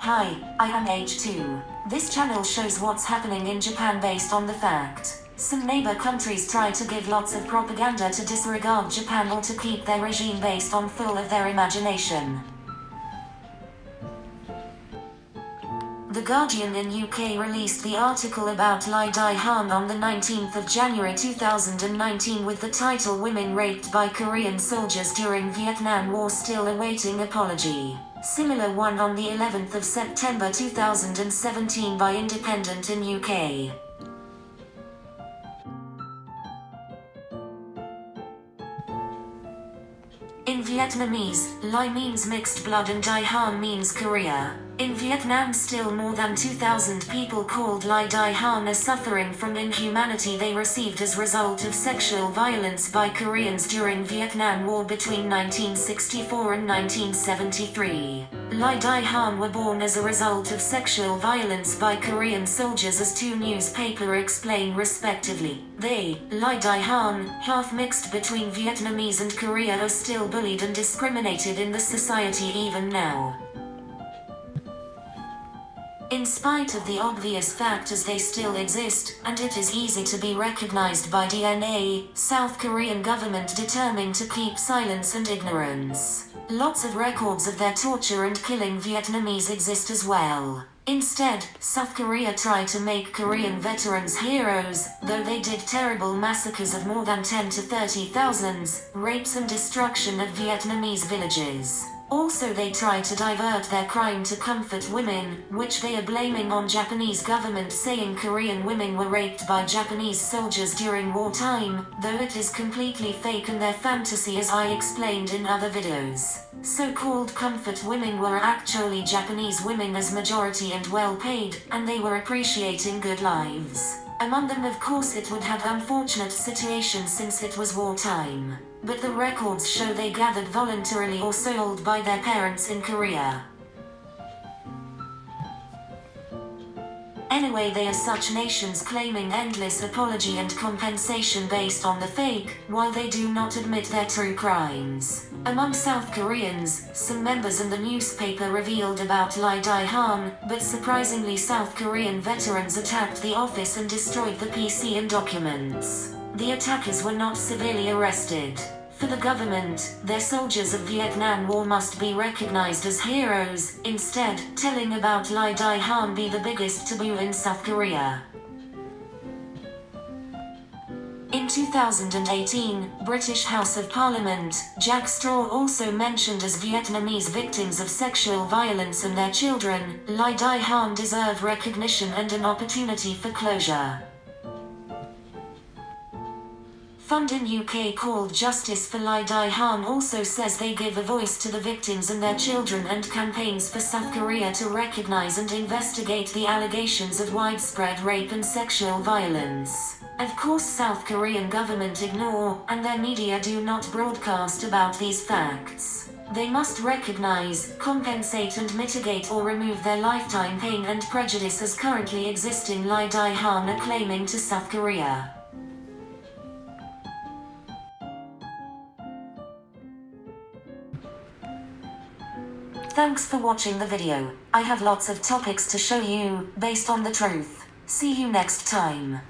Hi, I am H2. This channel shows what's happening in Japan based on the fact. Some neighbor countries try to give lots of propaganda to disregard Japan or to keep their regime based on full of their imagination. The Guardian in UK released the article about Lai Dai Han on the 19th of January 2019 with the title "Women Raped by Korean Soldiers During Vietnam War Still Awaiting Apology." Similar one on the 11th of September 2017 by Independent in UK. In Vietnamese, Lai means mixed blood and Dai Han means Korea. In Vietnam, still more than 2,000 people called Lai Dai Han are suffering from inhumanity they received as result of sexual violence by Koreans during Vietnam War between 1964 and 1973. Lai Dai Han were born as a result of sexual violence by Korean soldiers, as two newspapers explain respectively. They, Lai Dai Han, half mixed between Vietnamese and Korea, are still bullied and discriminated in the society even now. In spite of the obvious factors, they still exist, and it is easy to be recognized by DNA. South Korean government determined to keep silence and ignorance. Lots of records of their torture and killing Vietnamese exist as well. Instead, South Korea tried to make Korean veterans heroes, though they did terrible massacres of more than 10 to 30,000, rapes and destruction of Vietnamese villages. Also, they try to divert their crime to comfort women, which they are blaming on Japanese government, saying Korean women were raped by Japanese soldiers during wartime, though it is completely fake and their fantasy, as I explained in other videos. So-called comfort women were actually Japanese women, as majority and well paid, and they were appreciating good lives. Among them, of course, it would have unfortunate situations since it was wartime. But the records show they gathered voluntarily or sold by their parents in Korea. Anyway, they are such nations claiming endless apology and compensation based on the fake, while they do not admit their true crimes. Among South Koreans, some members in the newspaper revealed about Lai Dai Han, but surprisingly South Korean veterans attacked the office and destroyed the PC and documents. The attackers were not severely arrested. For the government, their soldiers of Vietnam War must be recognized as heroes, instead, telling about Lai Dai Han be the biggest taboo in South Korea. In 2018, British House of Parliament, Jack Straw also mentioned as Vietnamese victims of sexual violence and their children. Lai Dai Han deserve recognition and an opportunity for closure. Fund in UK called Justice for Lai Dai Han also says they give a voice to the victims and their children, and campaigns for South Korea to recognize and investigate the allegations of widespread rape and sexual violence. Of course, South Korean government ignore, and their media do not broadcast about these facts. They must recognize, compensate and mitigate or remove their lifetime pain and prejudice as currently existing, Lai Dai Han are claiming to South Korea. Thanks for watching the video. I have lots of topics to show you, based on the truth. See you next time.